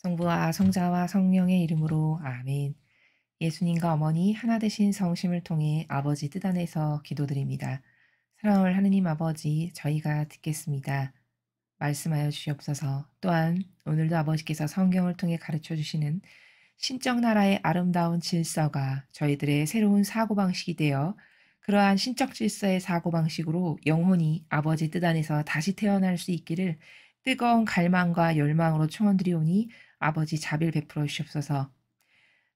성부와 성자와 성령의 이름으로 아멘. 예수님과 어머니 하나 되신 성심을 통해 아버지 뜻 안에서 기도드립니다. 사랑할 하느님 아버지, 저희가 듣겠습니다. 말씀하여 주시옵소서. 또한 오늘도 아버지께서 성경을 통해 가르쳐 주시는 신적 나라의 아름다운 질서가 저희들의 새로운 사고방식이 되어 그러한 신적 질서의 사고방식으로 영혼이 아버지 뜻 안에서 다시 태어날 수 있기를 뜨거운 갈망과 열망으로 청원드리오니 아버지 자비를 베풀어 주시옵소서.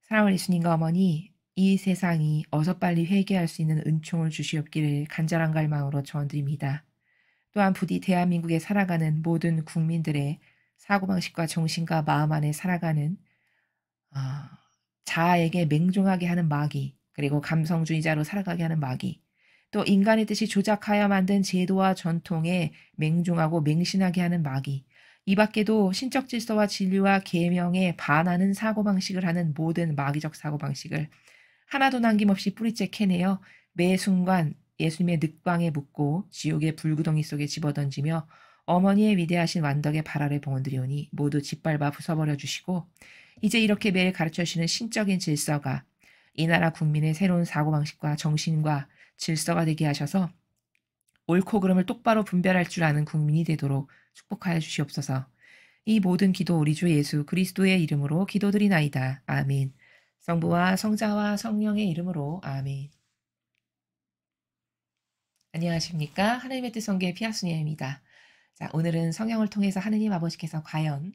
사랑하는 예수님과 어머니, 이 세상이 어서 빨리 회개할 수 있는 은총을 주시옵기를 간절한 갈망으로 청원드립니다. 또한 부디 대한민국에 살아가는 모든 국민들의 사고방식과 정신과 마음 안에 살아가는 자아에게 맹종하게 하는 마귀, 그리고 감성주의자로 살아가게 하는 마귀, 또 인간의 뜻이 조작하여 만든 제도와 전통에 맹종하고 맹신하게 하는 마귀, 이 밖에도 신적 질서와 진리와 계명에 반하는 사고방식을 하는 모든 마귀적 사고방식을 하나도 남김없이 뿌리째 캐내어 매 순간 예수님의 늑방에 묻고 지옥의 불구덩이 속에 집어던지며 어머니의 위대하신 완덕의 발 아래 봉헌드리오니 모두 짓밟아 부숴버려 주시고 이제 이렇게 매일 가르쳐 주시는 신적인 질서가 이 나라 국민의 새로운 사고방식과 정신과 질서가 되게 하셔서 옳고 그름을 똑바로 분별할 줄 아는 국민이 되도록 축복하여 주시옵소서. 이 모든 기도 우리 주 예수 그리스도의 이름으로 기도드리나이다. 아멘. 성부와 성자와 성령의 이름으로 아멘. 안녕하십니까? 하나님의 뜻 성교의 피아순이입니다. 자, 오늘은 성경을 통해서 하느님 아버지께서 과연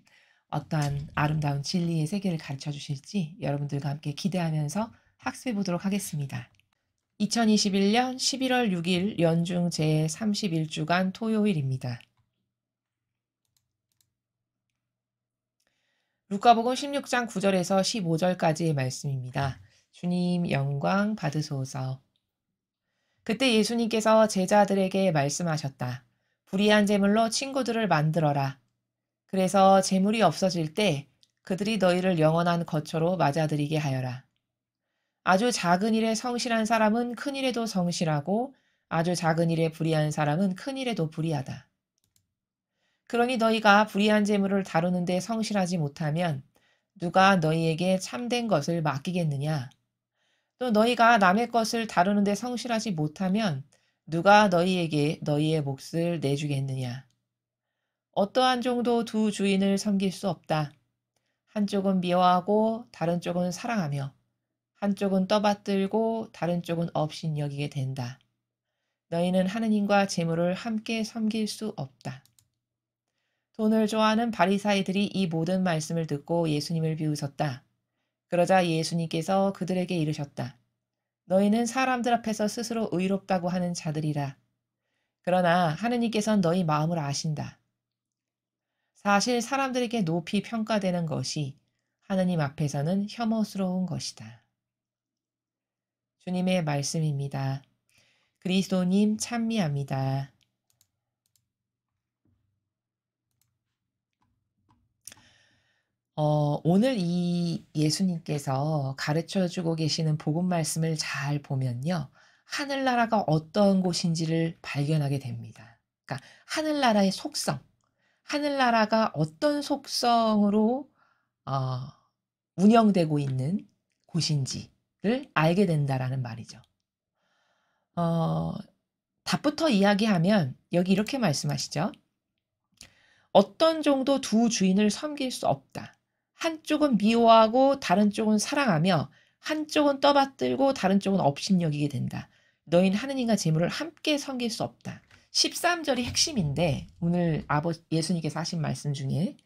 어떠한 아름다운 진리의 세계를 가르쳐 주실지 여러분들과 함께 기대하면서 학습해 보도록 하겠습니다. 2021년 11월 6일 연중 제31주간 토요일입니다. 루카복음 16장 9절에서 15절까지의 말씀입니다. 주님 영광 받으소서. 그때 예수님께서 제자들에게 말씀하셨다. 불의한 제물로 친구들을 만들어라. 그래서 제물이 없어질 때 그들이 너희를 영원한 거처로 맞아들이게 하여라. 아주 작은 일에 성실한 사람은 큰 일에도 성실하고 아주 작은 일에 불의한 사람은 큰 일에도 불의하다. 그러니 너희가 불의한 재물을 다루는데 성실하지 못하면 누가 너희에게 참된 것을 맡기겠느냐? 또 너희가 남의 것을 다루는데 성실하지 못하면 누가 너희에게 너희의 몫을 내주겠느냐? 어떠한 종도 두 주인을 섬길 수 없다. 한쪽은 미워하고 다른 쪽은 사랑하며 한쪽은 떠받들고 다른 쪽은 업신여기게 된다. 너희는 하느님과 재물을 함께 섬길 수 없다. 돈을 좋아하는 바리사이들이 이 모든 말씀을 듣고 예수님을 비웃었다. 그러자 예수님께서 그들에게 이르셨다. 너희는 사람들 앞에서 스스로 의롭다고 하는 자들이라. 그러나 하느님께서는 너희 마음을 아신다. 사실 사람들에게 높이 평가되는 것이 하느님 앞에서는 혐오스러운 것이다. 주님의 말씀입니다. 그리스도님 찬미합니다. 오늘 이 예수님께서 가르쳐 주고 계시는 복음 말씀을 잘 보면요. 하늘나라가 어떤 곳인지를 발견하게 됩니다. 그러니까 하늘나라의 속성, 하늘나라가 어떤 속성으로 어, 운영되고 있는 곳인지를 알게 된다라는 말이죠. 답부터 이야기하면 여기 이렇게 말씀하시죠. 어떤 정도 두 주인을 섬길 수 없다. 한쪽은 미워하고 다른 쪽은 사랑하며 한쪽은 떠받들고 다른 쪽은 업신여기게 된다. 너희는 하느님과 재물을 함께 섬길 수 없다. 13절이 핵심인데 오늘 예수님께서 하신 말씀 중에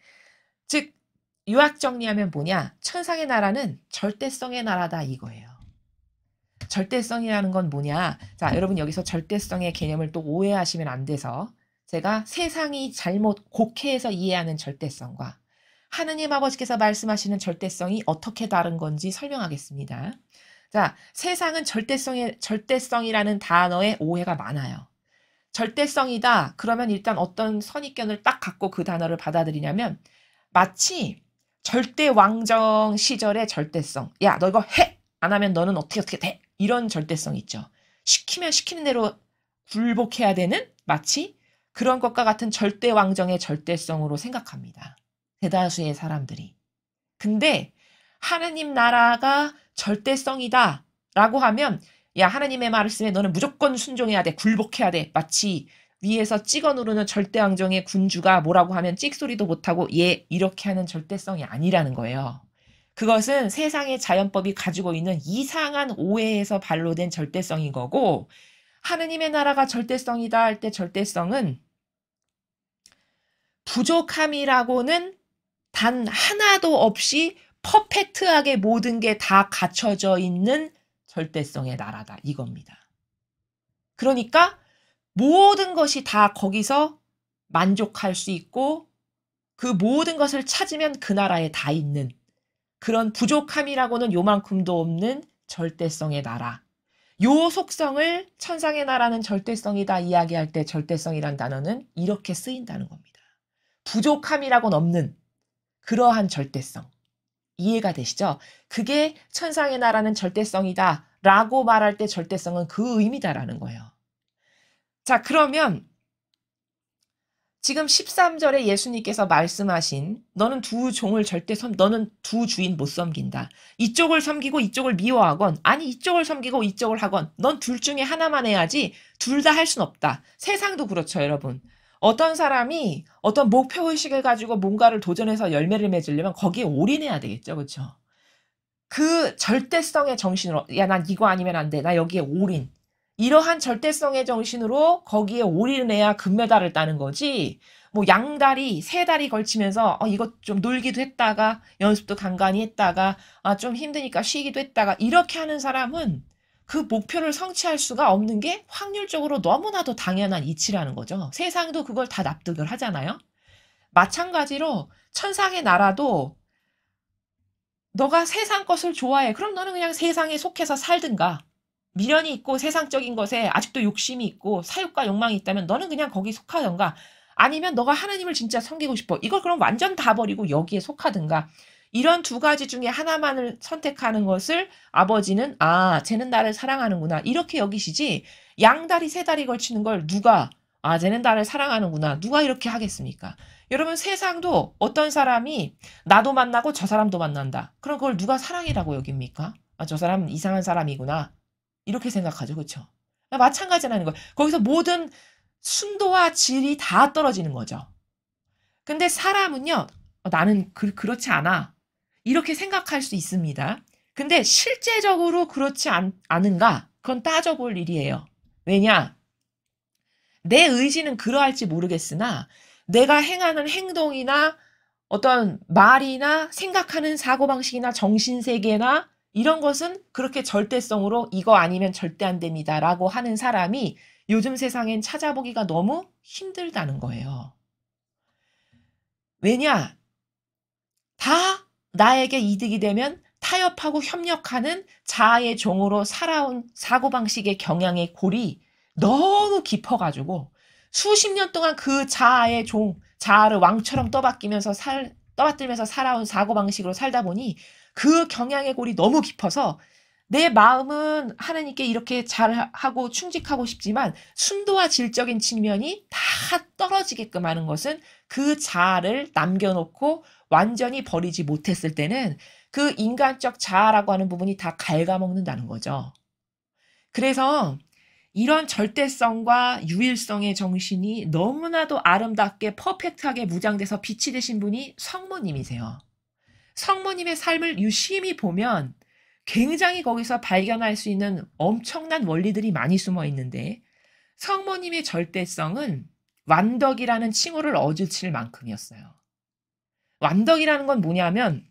즉 요약 정리하면 뭐냐? 천상의 나라는 절대성의 나라다 이거예요. 절대성이라는 건 뭐냐? 자, 여러분 여기서 절대성의 개념을 또 오해하시면 안 돼서 제가 세상이 잘못 곡해해서 이해하는 절대성과 하느님 아버지께서 말씀하시는 절대성이 어떻게 다른 건지 설명하겠습니다. 자, 세상은 절대성이라는 단어에 오해가 많아요. 절대성이다. 그러면 일단 어떤 선입견을 딱 갖고 그 단어를 받아들이냐면 마치 절대 왕정 시절의 절대성. 야, 너 이거 해! 안 하면 너는 어떻게 돼! 이런 절대성 있죠. 시키면 시키는 대로 굴복해야 되는 마치 그런 것과 같은 절대 왕정의 절대성으로 생각합니다. 대다수의 사람들이. 근데 하느님 나라가 절대성이다 라고 하면 야, 하나님의 말씀에 너는 무조건 순종해야 돼. 굴복해야 돼. 마치 위에서 찍어 누르는 절대왕정의 군주가 뭐라고 하면 찍소리도 못하고 예, 이렇게 하는 절대성이 아니라는 거예요. 그것은 세상의 자연법이 가지고 있는 이상한 오해에서 발로된 절대성인 거고, 하느님의 나라가 절대성이다 할 때 절대성은 부족함이라고는 단 하나도 없이 퍼펙트하게 모든 게 다 갖춰져 있는 절대성의 나라다 이겁니다. 그러니까 모든 것이 다 거기서 만족할 수 있고 그 모든 것을 찾으면 그 나라에 다 있는 그런 부족함이라고는 요만큼도 없는 절대성의 나라. 요 속성을 천상의 나라는 절대성이다 이야기할 때 절대성이란 단어는 이렇게 쓰인다는 겁니다. 부족함이라고는 없는 그러한 절대성. 이해가 되시죠? 그게 천상의 나라는 절대성이다 라고 말할 때 절대성은 그 의미다라는 거예요. 자, 그러면 지금 13절에 예수님께서 말씀하신 너는 두 종을 너는 두 주인 못 섬긴다. 이쪽을 섬기고 이쪽을 미워하건 아니 이쪽을 섬기고 이쪽을 하건 넌 둘 중에 하나만 해야지 둘 다 할 순 없다. 세상도 그렇죠, 여러분. 어떤 사람이 어떤 목표의식을 가지고 뭔가를 도전해서 열매를 맺으려면 거기에 올인해야 되겠죠. 그렇죠? 그 절대성의 정신으로 야, 난 이거 아니면 안 돼. 나 여기에 올인. 이러한 절대성의 정신으로 거기에 올인해야 금메달을 따는 거지. 뭐 양다리, 세 다리 걸치면서 이거 좀 놀기도 했다가 연습도 간간히 했다가 좀 힘드니까 쉬기도 했다가 이렇게 하는 사람은 그 목표를 성취할 수가 없는 게 확률적으로 너무나도 당연한 이치라는 거죠. 세상도 그걸 다 납득을 하잖아요. 마찬가지로 천상의 나라도 너가 세상 것을 좋아해. 그럼 너는 그냥 세상에 속해서 살든가. 미련이 있고 세상적인 것에 아직도 욕심이 있고 사욕과 욕망이 있다면 너는 그냥 거기 속하던가 아니면 너가 하나님을 진짜 섬기고 싶어. 이걸 그럼 완전 다 버리고 여기에 속하든가. 이런 두 가지 중에 하나만을 선택하는 것을 아버지는 쟤는 나를 사랑하는구나 이렇게 여기시지 양다리 세 다리 걸치는 걸 누가 쟤는 나를 사랑하는구나 누가 이렇게 하겠습니까? 여러분 세상도 어떤 사람이 나도 만나고 저 사람도 만난다. 그럼 그걸 누가 사랑이라고 여깁니까? 저 사람은 이상한 사람이구나. 이렇게 생각하죠. 그렇죠? 마찬가지라는 거예요. 거기서 모든 순도와 질이 다 떨어지는 거죠. 근데 사람은요. 나는 그렇지 않아. 이렇게 생각할 수 있습니다. 근데 실제적으로 그렇지 않은가? 그건 따져볼 일이에요. 왜냐? 내 의지는 그러할지 모르겠으나 내가 행하는 행동이나 어떤 말이나 생각하는 사고방식이나 정신세계나 이런 것은 그렇게 절대성으로 이거 아니면 절대 안 됩니다 라고 하는 사람이 요즘 세상엔 찾아보기가 너무 힘들다는 거예요. 왜냐? 다 나에게 이득이 되면 타협하고 협력하는 자아의 종으로 살아온 사고방식의 경향의 골이 너무 깊어가지고 수십 년 동안 그 자아의 자아를 왕처럼 떠받들면서 살아온 사고방식으로 살다 보니 그 경향의 골이 너무 깊어서 내 마음은 하나님께 이렇게 잘하고 충직하고 싶지만 순도와 질적인 측면이 다 떨어지게끔 하는 것은 그 자아를 남겨놓고 완전히 버리지 못했을 때는 그 인간적 자아라고 하는 부분이 다 갉아먹는다는 거죠. 그래서 이런 절대성과 유일성의 정신이 너무나도 아름답게 퍼펙트하게 무장돼서 빛이 되신 분이 성모님이세요. 성모님의 삶을 유심히 보면 굉장히 거기서 발견할 수 있는 엄청난 원리들이 많이 숨어 있는데 성모님의 절대성은 완덕이라는 칭호를 얻으실 만큼이었어요. 완덕이라는 건 뭐냐면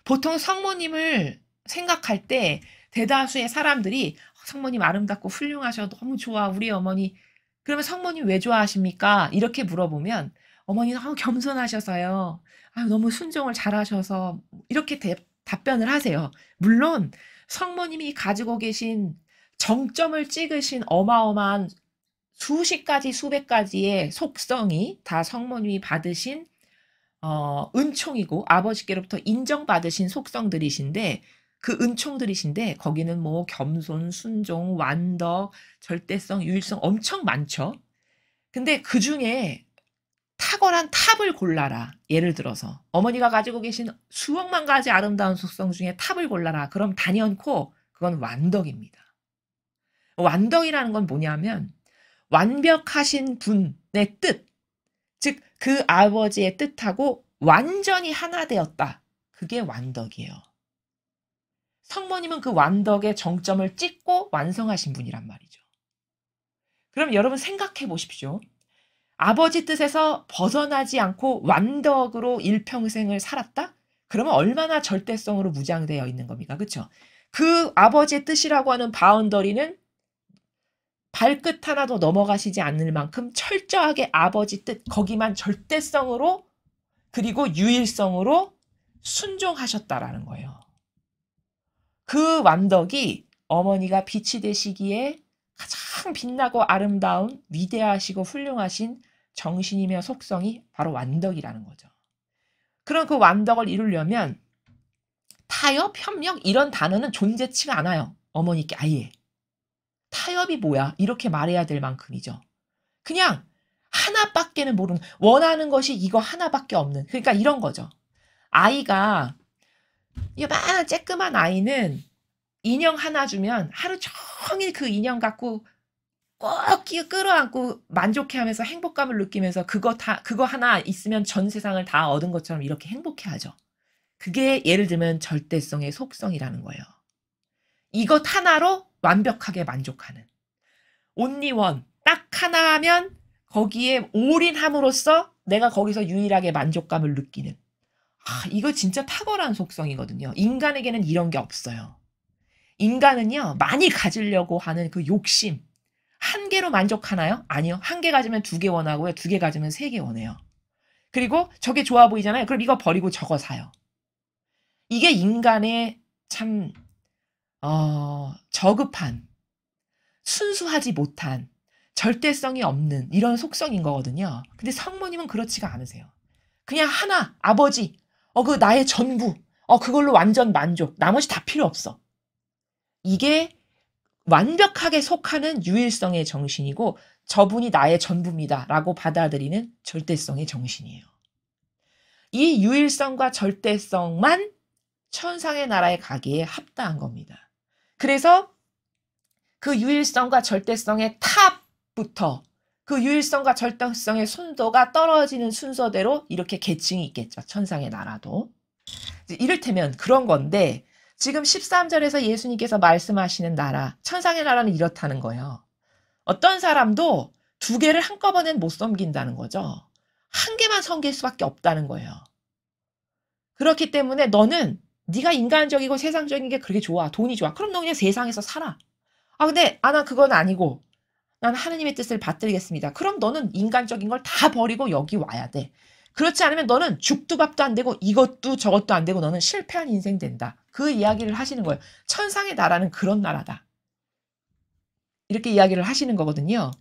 보통 성모님을 생각할 때 대다수의 사람들이 성모님 아름답고 훌륭하셔 너무 좋아 우리 어머니 그러면 성모님 왜 좋아하십니까? 이렇게 물어보면 어머니는 너무 겸손하셔서요. 너무 순종을 잘하셔서 이렇게 답변을 하세요. 물론 성모님이 가지고 계신 정점을 찍으신 어마어마한 수십 가지 수백 가지의 속성이 다 성모님이 받으신 은총이고 아버지께로부터 인정받으신 속성들이신데 그 은총들이신데 거기는 뭐 겸손, 순종, 완덕, 절대성, 유일성 엄청 많죠. 근데 그중에 탁월한 탑을 골라라. 예를 들어서 어머니가 가지고 계신 수억만 가지 아름다운 속성 중에 탑을 골라라. 그럼 단연코 그건 완덕입니다. 완덕이라는 건 뭐냐면 완벽하신 분의 뜻, 즉 그 아버지의 뜻하고 완전히 하나 되었다. 그게 완덕이에요. 성모님은 그 완덕의 정점을 찍고 완성하신 분이란 말이죠. 그럼 여러분 생각해 보십시오. 아버지 뜻에서 벗어나지 않고 완덕으로 일평생을 살았다? 그러면 얼마나 절대성으로 무장되어 있는 겁니까? 그렇죠? 그 아버지의 뜻이라고 하는 바운더리는 발끝 하나도 넘어가시지 않을 만큼 철저하게 아버지 뜻, 거기만 절대성으로 그리고 유일성으로 순종하셨다라는 거예요. 그 완덕이 어머니가 빛이 되시기에 가장 빛나고 아름다운 위대하시고 훌륭하신 정신이며 속성이 바로 완덕이라는 거죠. 그럼 그 완덕을 이루려면 타협, 협력 이런 단어는 존재치가 않아요. 어머니께 아예. 타협이 뭐야? 이렇게 말해야 될 만큼이죠. 그냥 하나밖에는 모르는, 원하는 것이 이거 하나밖에 없는, 그러니까 이런 거죠. 아이가, 요만한 쬐끄만 아이는 인형 하나 주면 하루 종일 그 인형 갖고 꼭 끌어안고 만족해하면서 행복감을 느끼면서 그거 하나 있으면 전 세상을 다 얻은 것처럼 이렇게 행복해하죠. 그게 예를 들면 절대성의 속성이라는 거예요. 이것 하나로 완벽하게 만족하는. only one. 딱 하나 하면 거기에 올인함으로써 내가 거기서 유일하게 만족감을 느끼는. 이거 진짜 탁월한 속성이거든요. 인간에게는 이런 게 없어요. 인간은요, 많이 가지려고 하는 그 욕심. 한 개로 만족하나요? 아니요. 한 개 가지면 두 개 원하고요. 두 개 가지면 세 개 원해요. 그리고 저게 좋아 보이잖아요. 그럼 이거 버리고 저거 사요. 이게 인간의 참 저급한, 순수하지 못한, 절대성이 없는 이런 속성인 거거든요. 근데 성모님은 그렇지가 않으세요. 그냥 하나, 아버지, 그 나의 전부, 그걸로 완전 만족, 나머지 다 필요 없어. 이게 완벽하게 속하는 유일성의 정신이고 저분이 나의 전부입니다 라고 받아들이는 절대성의 정신이에요. 이 유일성과 절대성만 천상의 나라에 가기에 합당한 겁니다. 그래서 그 유일성과 절대성의 탑부터 그 유일성과 절대성의 순도가 떨어지는 순서대로 이렇게 계층이 있겠죠. 천상의 나라도. 이를테면 그런 건데 지금 13절에서 예수님께서 말씀하시는 나라, 천상의 나라는 이렇다는 거예요. 어떤 사람도 두 개를 한꺼번엔 못 섬긴다는 거죠. 한 개만 섬길 수밖에 없다는 거예요. 그렇기 때문에 너는 네가 인간적이고 세상적인 게 그렇게 좋아. 돈이 좋아. 그럼 너 그냥 세상에서 살아. 근데 난 그건 아니고 난 하느님의 뜻을 받들겠습니다. 그럼 너는 인간적인 걸 다 버리고 여기 와야 돼. 그렇지 않으면 너는 죽도 밥도 안 되고 이것도 저것도 안 되고 너는 실패한 인생 된다. 그 이야기를 하시는 거예요. 천상의 나라는 그런 나라다. 이렇게 이야기를 하시는 거거든요.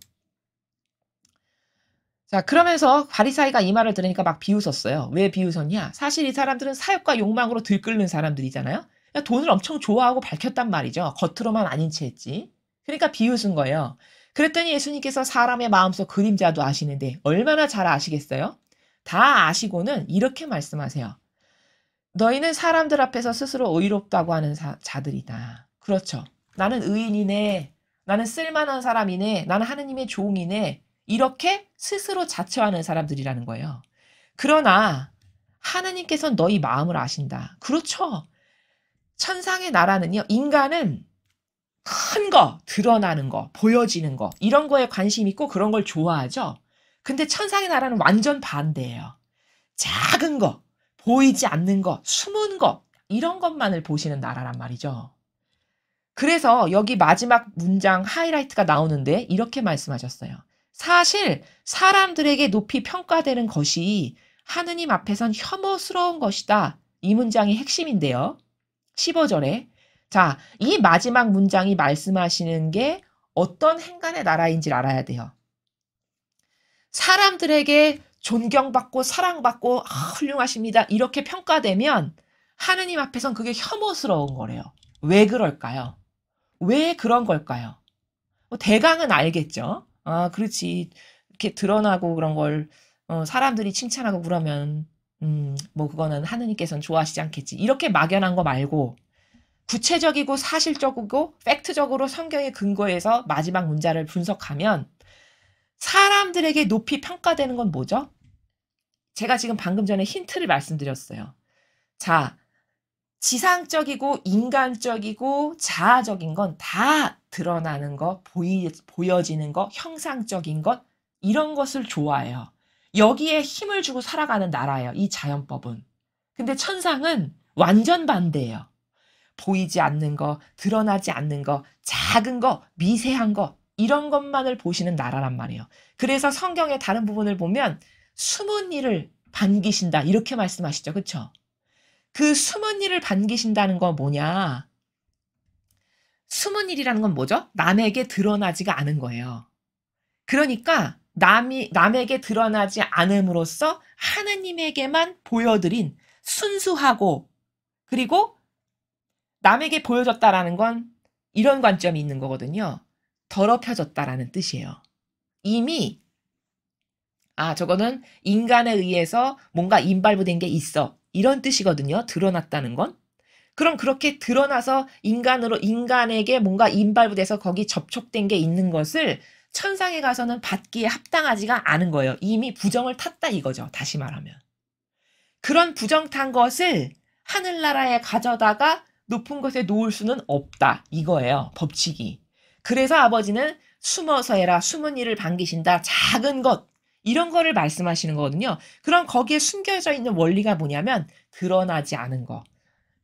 자, 그러면서 바리사이가 이 말을 들으니까 막 비웃었어요. 왜 비웃었냐? 사실 이 사람들은 사욕과 욕망으로 들끓는 사람들이잖아요. 그러니까 돈을 엄청 좋아하고 밝혔단 말이죠. 겉으로만 아닌 채 했지. 그러니까 비웃은 거예요. 그랬더니 예수님께서 사람의 마음속 그림자도 아시는데 얼마나 잘 아시겠어요? 다 아시고는 이렇게 말씀하세요. 너희는 사람들 앞에서 스스로 의롭다고 하는 자들이다. 그렇죠. 나는 의인이네. 나는 쓸만한 사람이네. 나는 하느님의 종이네. 이렇게 스스로 자처하는 사람들이라는 거예요. 그러나 하느님께서는 너희 마음을 아신다. 그렇죠. 천상의 나라는요. 인간은 큰 거, 드러나는 거, 보여지는 거 이런 거에 관심 있고 그런 걸 좋아하죠. 근데 천상의 나라는 완전 반대예요. 작은 거, 보이지 않는 거, 숨은 거 이런 것만을 보시는 나라란 말이죠. 그래서 여기 마지막 문장 하이라이트가 나오는데 이렇게 말씀하셨어요. 사실 사람들에게 높이 평가되는 것이 하느님 앞에선 혐오스러운 것이다. 이 문장이 핵심인데요. 15절에 자, 이 마지막 문장이 말씀하시는 게 어떤 행간의 나라인지를 알아야 돼요. 사람들에게 존경받고 사랑받고 훌륭하십니다. 이렇게 평가되면 하느님 앞에선 그게 혐오스러운 거래요. 왜 그럴까요? 왜 그런 걸까요? 대강은 알겠죠. 그렇지. 이렇게 드러나고 그런 걸 사람들이 칭찬하고 그러면 뭐 그거는 하느님께서는 좋아하시지 않겠지. 이렇게 막연한 거 말고 구체적이고 사실적이고 팩트적으로 성경의 근거에서 마지막 문자를 분석하면 사람들에게 높이 평가되는 건 뭐죠? 제가 지금 방금 전에 힌트를 말씀드렸어요. 자, 지상적이고 인간적이고 자아적인 건 다 드러나는 거, 보여지는 거, 형상적인 것, 이런 것을 좋아해요. 여기에 힘을 주고 살아가는 나라예요. 이 자연법은. 근데 천상은 완전 반대예요. 보이지 않는 거, 드러나지 않는 거, 작은 거, 미세한 거, 이런 것만을 보시는 나라란 말이에요. 그래서 성경의 다른 부분을 보면 숨은 일을 반기신다 이렇게 말씀하시죠. 그렇죠? 그 숨은 일을 반기신다는 건 뭐냐? 숨은 일이라는 건 뭐죠? 남에게 드러나지가 않은 거예요. 그러니까 남에게 드러나지 않음으로써 하느님에게만 보여드린 순수하고 그리고 남에게 보여졌다라는 건 이런 관점이 있는 거거든요. 더럽혀졌다라는 뜻이에요. 이미 저거는 인간에 의해서 뭔가 임발부된 게 있어. 이런 뜻이거든요. 드러났다는 건. 그럼 그렇게 드러나서 인간에게 뭔가 임발부돼서 거기 접촉된 게 있는 것을 천상에 가서는 받기에 합당하지가 않은 거예요. 이미 부정을 탔다 이거죠. 다시 말하면. 그런 부정 탄 것을 하늘나라에 가져다가 높은 곳에 놓을 수는 없다. 이거예요. 법칙이. 그래서 아버지는 숨어서 해라. 숨은 일을 반기신다. 작은 것. 이런 거를 말씀하시는 거거든요. 그럼 거기에 숨겨져 있는 원리가 뭐냐면 드러나지 않은 거.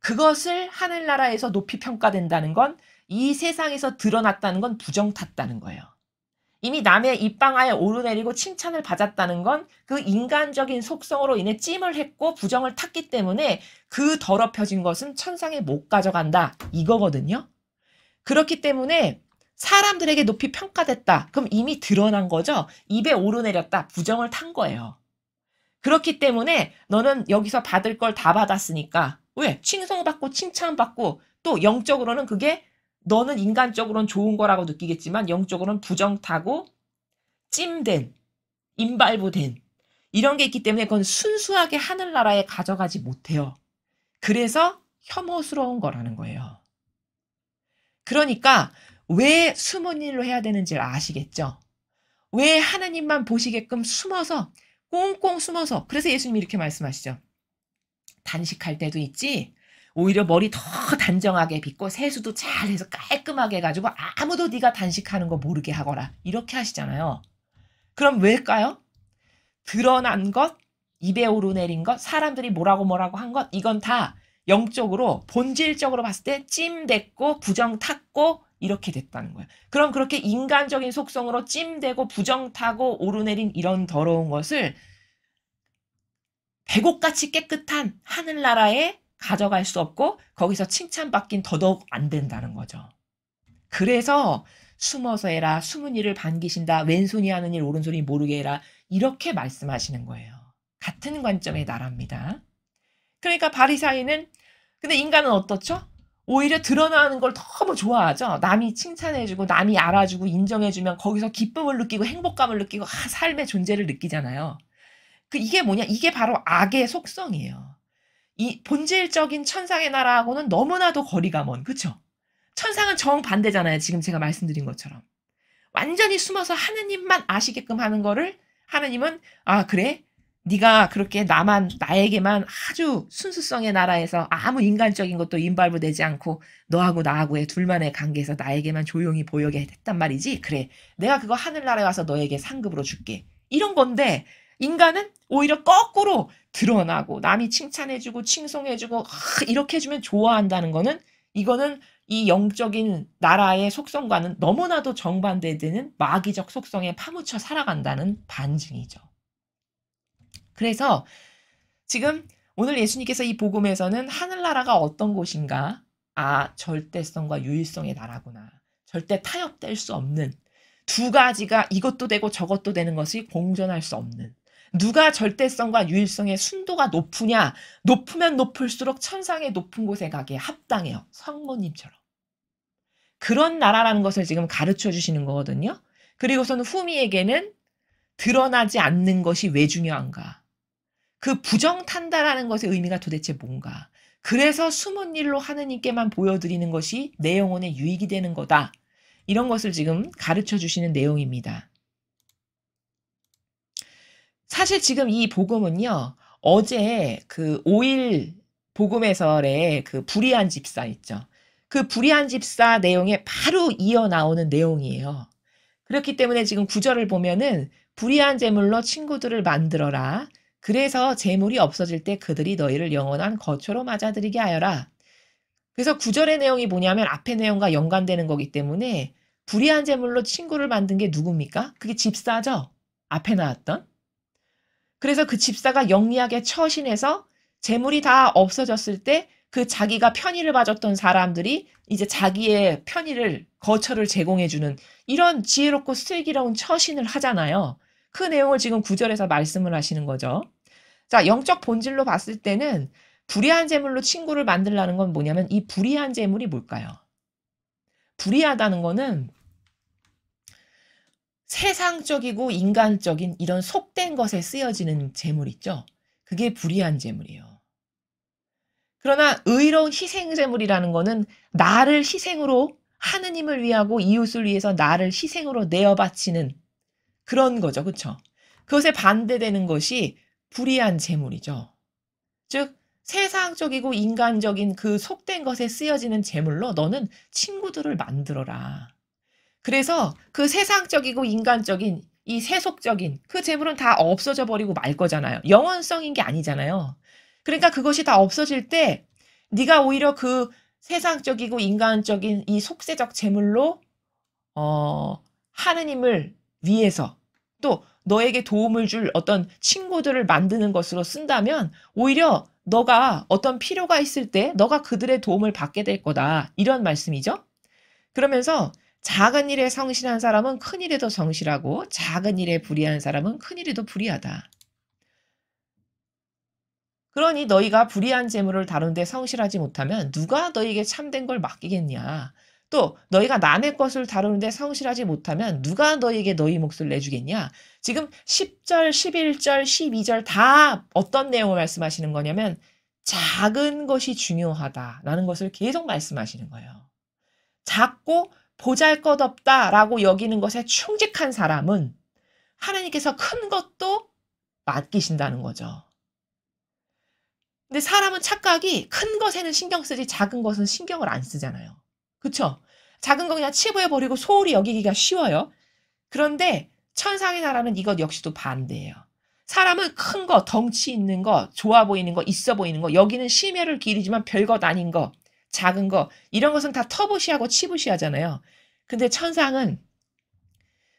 그것을 하늘나라에서 높이 평가된다는 건 이 세상에서 드러났다는 건 부정 탔다는 거예요. 이미 남의 입방아에 오르내리고 칭찬을 받았다는 건 그 인간적인 속성으로 인해 찜을 했고 부정을 탔기 때문에 그 더럽혀진 것은 천상에 못 가져간다. 이거거든요. 그렇기 때문에 사람들에게 높이 평가됐다. 그럼 이미 드러난 거죠. 입에 오르내렸다. 부정을 탄 거예요. 그렇기 때문에 너는 여기서 받을 걸 다 받았으니까 왜? 칭송받고 칭찬받고 또 영적으로는 그게 너는 인간적으로는 좋은 거라고 느끼겠지만 영적으로는 부정타고 찜된 임발부된 이런 게 있기 때문에 그건 순수하게 하늘나라에 가져가지 못해요. 그래서 혐오스러운 거라는 거예요. 그러니까 왜 숨은 일로 해야 되는지 아시겠죠? 왜 하나님만 보시게끔 숨어서 꽁꽁 숨어서 그래서 예수님이 이렇게 말씀하시죠. 단식할 때도 있지 오히려 머리 더 단정하게 빗고 세수도 잘해서 깔끔하게 해가지고 아무도 네가 단식하는 거 모르게 하거라 이렇게 하시잖아요. 그럼 왜일까요? 드러난 것, 입에 오르내린 것, 사람들이 뭐라고 한 것 이건 다 영적으로 본질적으로 봤을 때 찜됐고 부정 탔고 이렇게 됐다는 거예요. 그럼 그렇게 인간적인 속성으로 찜되고 부정 타고 오르내린 이런 더러운 것을 백옥같이 깨끗한 하늘나라에 가져갈 수 없고 거기서 칭찬받긴 더더욱 안 된다는 거죠. 그래서 숨어서 해라. 숨은 일을 반기신다. 왼손이 하는 일 오른손이 모르게 해라. 이렇게 말씀하시는 거예요. 같은 관점의 나라입니다. 그러니까 바리사이는 근데 인간은 어떻죠? 오히려 드러나는 걸 너무 좋아하죠. 남이 칭찬해주고 남이 알아주고 인정해주면 거기서 기쁨을 느끼고 행복감을 느끼고 삶의 존재를 느끼잖아요. 이게 뭐냐? 이게 바로 악의 속성이에요. 이 본질적인 천상의 나라하고는 너무나도 거리가 먼, 그쵸? 천상은 정반대잖아요. 지금 제가 말씀드린 것처럼. 완전히 숨어서 하느님만 아시게끔 하는 거를 하느님은 그래? 네가 그렇게 나에게만 아주 순수성의 나라에서 아무 인간적인 것도 임발부되지 않고 너하고 나하고의 둘만의 관계에서 나에게만 조용히 보여게 했단 말이지. 그래. 내가 그거 하늘나라에 와서 너에게 상급으로 줄게. 이런 건데 인간은 오히려 거꾸로 드러나고 남이 칭찬해주고 칭송해주고 이렇게 해주면 좋아한다는 거는 이거는 이 영적인 나라의 속성과는 너무나도 정반대되는 마귀적 속성에 파묻혀 살아간다는 반증이죠. 그래서 지금 오늘 예수님께서 이 복음에서는 하늘나라가 어떤 곳인가? 절대성과 유일성의 나라구나. 절대 타협될 수 없는 두 가지가 이것도 되고 저것도 되는 것이 공존할 수 없는 누가 절대성과 유일성의 순도가 높으냐? 높으면 높을수록 천상의 높은 곳에 가기에 합당해요. 성모님처럼. 그런 나라라는 것을 지금 가르쳐 주시는 거거든요. 그리고서는 후미에게는 드러나지 않는 것이 왜 중요한가? 그 부정탄다라는 것의 의미가 도대체 뭔가? 그래서 숨은 일로 하느님께만 보여드리는 것이 내 영혼의 유익이 되는 거다. 이런 것을 지금 가르쳐 주시는 내용입니다. 사실 지금 이 복음은요, 어제 그 5일 복음에서의 그 불의한 집사 있죠. 그 불의한 집사 내용에 바로 이어 나오는 내용이에요. 그렇기 때문에 지금 9절을 보면은 불의한 제물로 친구들을 만들어라. 그래서 제물이 없어질 때 그들이 너희를 영원한 거처로 맞아들이게 하여라. 그래서 9절의 내용이 뭐냐면 앞의 내용과 연관되는 거기 때문에 불의한 제물로 친구를 만든 게 누굽니까? 그게 집사죠. 앞에 나왔던. 그래서 그 집사가 영리하게 처신해서 재물이 다 없어졌을 때 그 자기가 편의를 봐줬던 사람들이 이제 자기의 편의를 거처를 제공해주는 이런 지혜롭고 슬기로운 처신을 하잖아요. 그 내용을 지금 9절에서 말씀을 하시는 거죠. 자, 영적 본질로 봤을 때는 불의한 재물로 친구를 만들라는 건 뭐냐면 이 불의한 재물이 뭘까요? 불의하다는 거는 세상적이고 인간적인 이런 속된 것에 쓰여지는 재물 있죠. 그게 불의한 재물이에요. 그러나 의로운 희생 재물이라는 거는 나를 희생으로 하느님을 위하고 이웃을 위해서 나를 희생으로 내어 바치는 그런 거죠. 그렇죠? 그것에 반대되는 것이 불의한 재물이죠. 즉 세상적이고 인간적인 그 속된 것에 쓰여지는 재물로 너는 친구들을 만들어라. 그래서 그 세상적이고 인간적인 이 세속적인 그 재물은 다 없어져 버리고 말 거잖아요. 영원성인 게 아니잖아요. 그러니까 그것이 다 없어질 때 네가 오히려 그 세상적이고 인간적인 이 속세적 재물로 하느님을 위해서 또 너에게 도움을 줄 어떤 친구들을 만드는 것으로 쓴다면 오히려 너가 어떤 필요가 있을 때 너가 그들의 도움을 받게 될 거다. 이런 말씀이죠. 그러면서 작은 일에 성실한 사람은 큰 일에도 성실하고 작은 일에 불의한 사람은 큰 일에도 불의하다. 그러니 너희가 불의한 재물을 다루는데 성실하지 못하면 누가 너희에게 참된 걸 맡기겠냐. 또 너희가 남의 것을 다루는데 성실하지 못하면 누가 너희에게 너희 몫을 내주겠냐. 지금 10절, 11절, 12절 다 어떤 내용을 말씀하시는 거냐면 작은 것이 중요하다라는 것을 계속 말씀하시는 거예요. 작고 보잘것없다라고 여기는 것에 충직한 사람은 하나님께서 큰 것도 맡기신다는 거죠. 근데 사람은 착각이 큰 것에는 신경 쓰지 작은 것은 신경을 안 쓰잖아요. 그쵸? 작은 거 그냥 치부해버리고 소홀히 여기기가 쉬워요. 그런데 천상의 나라는 이것 역시도 반대예요. 사람은 큰 거, 덩치 있는 거, 좋아 보이는 거, 있어 보이는 거, 여기는 심혈을 기리지만 별것 아닌 거, 작은 거, 이런 것은 다 터부시하고 치부시하잖아요. 근데 천상은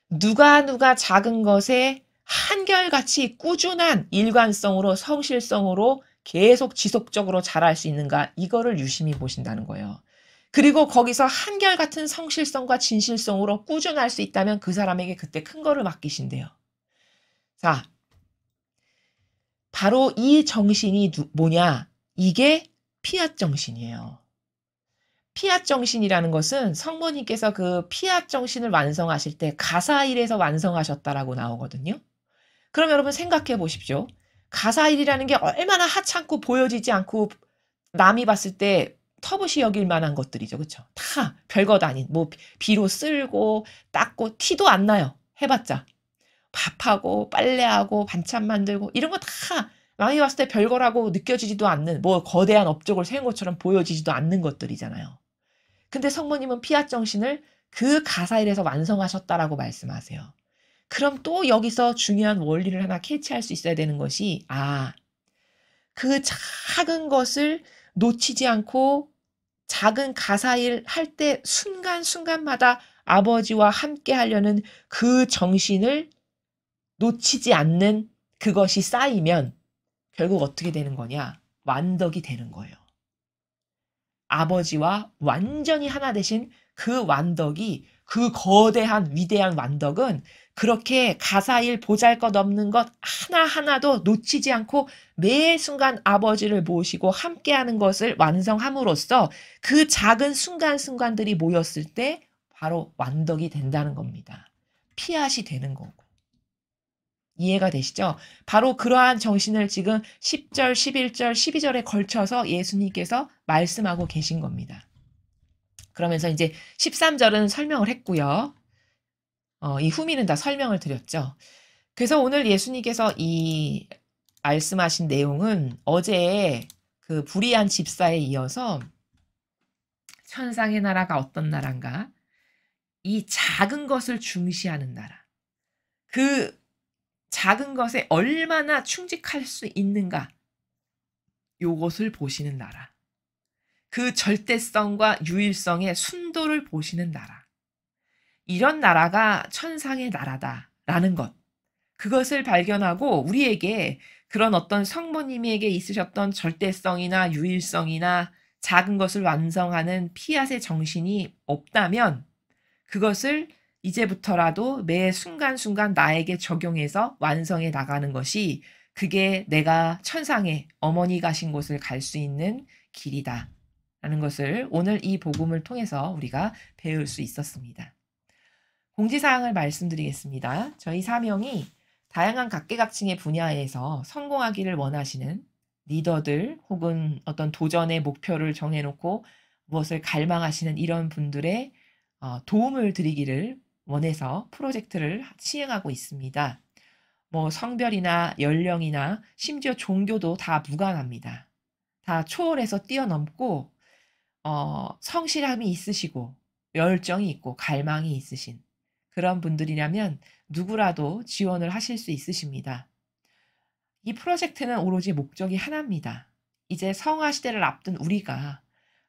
누가 작은 것에 한결같이 꾸준한 일관성으로 성실성으로 계속 지속적으로 잘할 수 있는가 이거를 유심히 보신다는 거예요. 그리고 거기서 한결같은 성실성과 진실성으로 꾸준할 수 있다면 그 사람에게 그때 큰 거를 맡기신대요. 자, 바로 이 정신이 뭐냐? 이게 피앗 정신이에요. 피앗 정신이라는 것은 성모님께서 그 피앗 정신을 완성하실 때 가사일에서 완성하셨다라고 나오거든요. 그럼 여러분 생각해 보십시오. 가사일이라는 게 얼마나 하찮고 보여지지 않고 남이 봤을 때 터부시 여길 만한 것들이죠. 그렇죠? 다 별것 아닌 뭐 비로 쓸고 닦고 티도 안 나요. 해봤자. 밥하고 빨래하고 반찬 만들고 이런 거 다 남이 봤을 때 별거라고 느껴지지도 않는 뭐 거대한 업적을 세운 것처럼 보여지지도 않는 것들이잖아요. 근데 성모님은 피앗 정신을 그 가사일에서 완성하셨다라고 말씀하세요. 그럼 또 여기서 중요한 원리를 하나 캐치할 수 있어야 되는 것이 그 작은 것을 놓치지 않고 작은 가사일 할 때 순간순간마다 아버지와 함께 하려는 그 정신을 놓치지 않는 그것이 쌓이면 결국 어떻게 되는 거냐? 완덕이 되는 거예요. 아버지와 완전히 하나 되신 그 완덕이 그 거대한 위대한 완덕은 그렇게 가사일 보잘것없는 것 하나하나도 놓치지 않고 매 순간 아버지를 모시고 함께하는 것을 완성함으로써 그 작은 순간순간들이 모였을 때 바로 완덕이 된다는 겁니다. 피앗이 되는 거고. 이해가 되시죠? 바로 그러한 정신을 지금 10절, 11절, 12절에 걸쳐서 예수님께서 말씀하고 계신 겁니다. 그러면서 이제 13절은 설명을 했고요. 이 후미는 다 설명을 드렸죠. 그래서 오늘 예수님께서 이 말씀하신 내용은 어제 그 불의한 집사에 이어서 천상의 나라가 어떤 나라인가? 이 작은 것을 중시하는 나라. 그 작은 것에 얼마나 충직할 수 있는가? 요것을 보시는 나라. 그 절대성과 유일성의 순도를 보시는 나라. 이런 나라가 천상의 나라다라는 것. 그것을 발견하고 우리에게 그런 어떤 성모님에게 있으셨던 절대성이나 유일성이나 작은 것을 완성하는 피앗의 정신이 없다면 그것을 이제부터라도 매 순간순간 나에게 적용해서 완성해 나가는 것이 그게 내가 천상의 어머니 가신 곳을 갈 수 있는 길이다. 라는 것을 오늘 이 복음을 통해서 우리가 배울 수 있었습니다. 공지사항을 말씀드리겠습니다. 저희 사명이 다양한 각계각층의 분야에서 성공하기를 원하시는 리더들 혹은 어떤 도전의 목표를 정해놓고 무엇을 갈망하시는 이런 분들의 도움을 드리기를 원해서 프로젝트를 시행하고 있습니다. 뭐 성별이나 연령이나 심지어 종교도 다 무관합니다. 다 초월해서 뛰어넘고 성실함이 있으시고 열정이 있고 갈망이 있으신 그런 분들이라면 누구라도 지원을 하실 수 있으십니다. 이 프로젝트는 오로지 목적이 하나입니다. 이제 성화 시대를 앞둔 우리가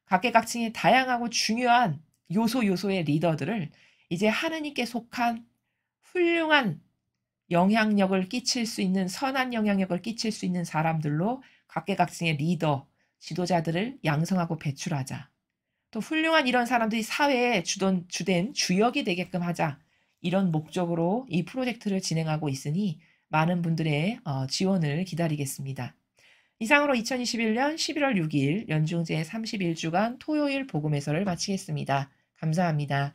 각계각층의 다양하고 중요한 요소의 리더들을 이제 하느님께 속한 훌륭한 영향력을 끼칠 수 있는 선한 영향력을 끼칠 수 있는 사람들로 각계각층의 리더, 지도자들을 양성하고 배출하자. 또 훌륭한 이런 사람들이 사회에 주된 주역이 되게끔 하자. 이런 목적으로 이 프로젝트를 진행하고 있으니 많은 분들의 지원을 기다리겠습니다. 이상으로 2021년 11월 6일 연중제 31주간 토요일 복음 해설을 마치겠습니다. 감사합니다.